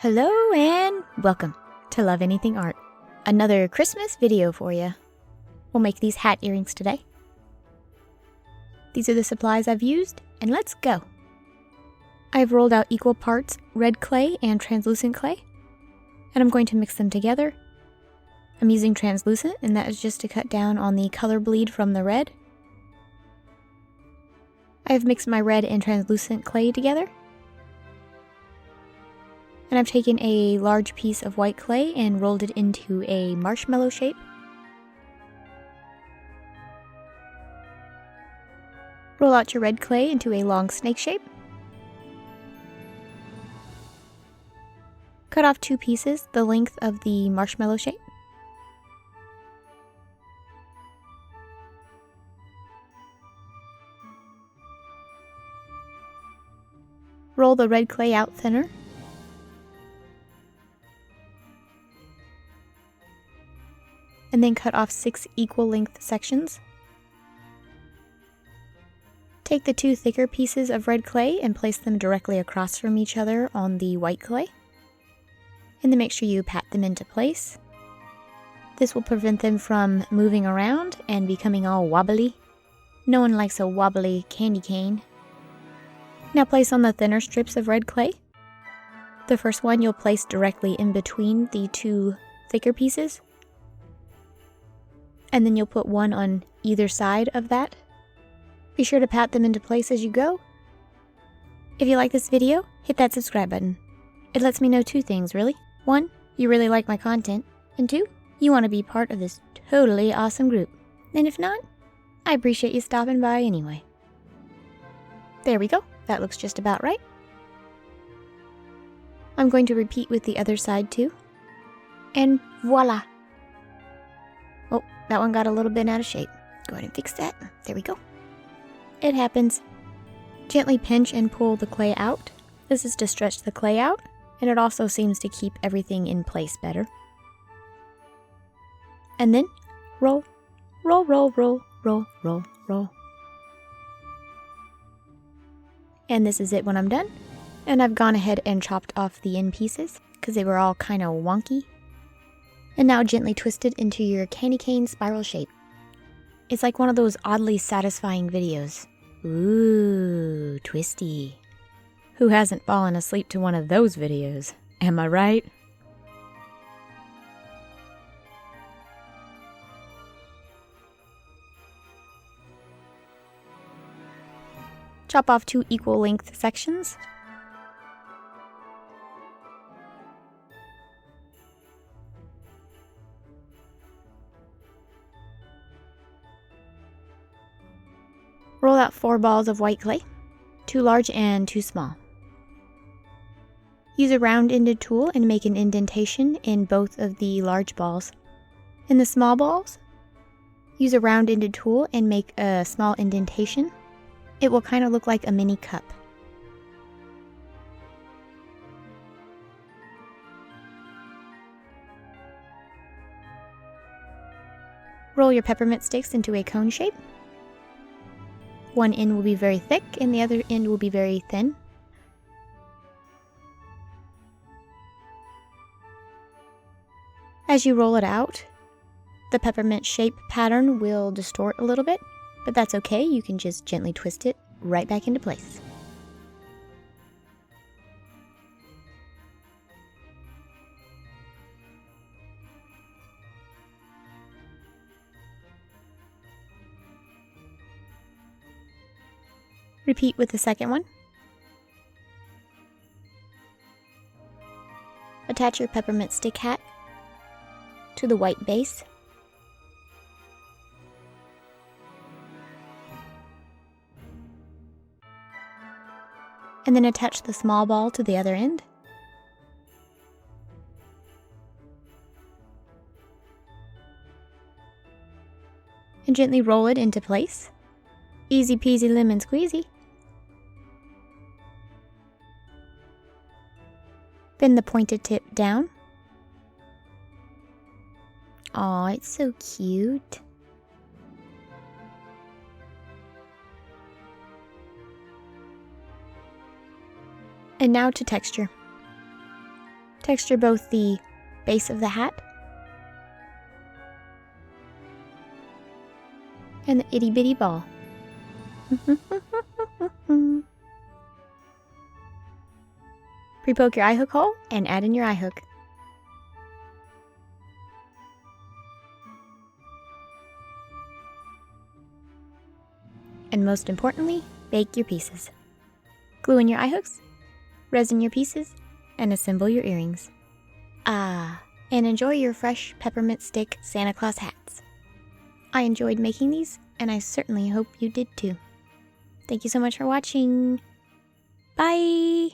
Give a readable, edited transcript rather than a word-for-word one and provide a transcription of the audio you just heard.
Hello and welcome to Love Anything Art. Another Christmas video for you. We'll make these hat earrings today. These are the supplies I've used, and let's go. I've rolled out equal parts red clay and translucent clay, and I'm going to mix them together. I'm using translucent, and that is just to cut down on the color bleed from the red. I've mixed my red and translucent clay together. And I've taken a large piece of white clay and rolled it into a marshmallow shape. Roll out your red clay into a long snake shape. Cut off 2 pieces the length of the marshmallow shape. Roll the red clay out thinner. And then cut off 6 equal length sections. Take the 2 thicker pieces of red clay and place them directly across from each other on the white clay. And then make sure you pat them into place. This will prevent them from moving around and becoming all wobbly. No one likes a wobbly candy cane. Now place on the thinner strips of red clay. The first one you'll place directly in between the 2 thicker pieces. And then you'll put one on either side of that. Be sure to pat them into place as you go. If you like this video, hit that subscribe button. It lets me know 2 things, really. 1, you really like my content, and 2, you want to be part of this totally awesome group. And if not, I appreciate you stopping by anyway. There we go. That looks just about right. I'm going to repeat with the other side too. And voila! Oh, that one got a little bit out of shape. Go ahead and fix that. There we go. It happens. Gently pinch and pull the clay out. This is to stretch the clay out, and it also seems to keep everything in place better. And then roll, roll, roll, roll, roll, roll, roll. And this is it when I'm done. And I've gone ahead and chopped off the end pieces because they were all kind of wonky. And now gently twist it into your candy cane spiral shape. It's like one of those oddly satisfying videos. Ooh, twisty. Who hasn't fallen asleep to one of those videos? Am I right? Chop off 2 equal length sections. Roll out 4 balls of white clay, 2 large and 2 small. Use a round-ended tool and make an indentation in both of the large balls. In the small balls, use a round-ended tool and make a small indentation. It will kind of look like a mini cup. Roll your peppermint sticks into a cone shape. One end will be very thick and the other end will be very thin. As you roll it out, the peppermint shape pattern will distort a little bit, but that's okay. You can just gently twist it right back into place. Repeat with the second one. Attach your peppermint stick hat to the white base. And then attach the small ball to the other end. And gently roll it into place. Easy peasy lemon squeezy. Bend the pointed tip down. Aw, it's so cute. And now to texture. Texture both the base of the hat and the itty bitty ball. Pre-poke your eye hook hole and add in your eye hook. And most importantly, bake your pieces. Glue in your eye hooks, resin your pieces, and assemble your earrings. And enjoy your fresh peppermint stick Santa Claus hats. I enjoyed making these, and I certainly hope you did too. Thank you so much for watching. Bye!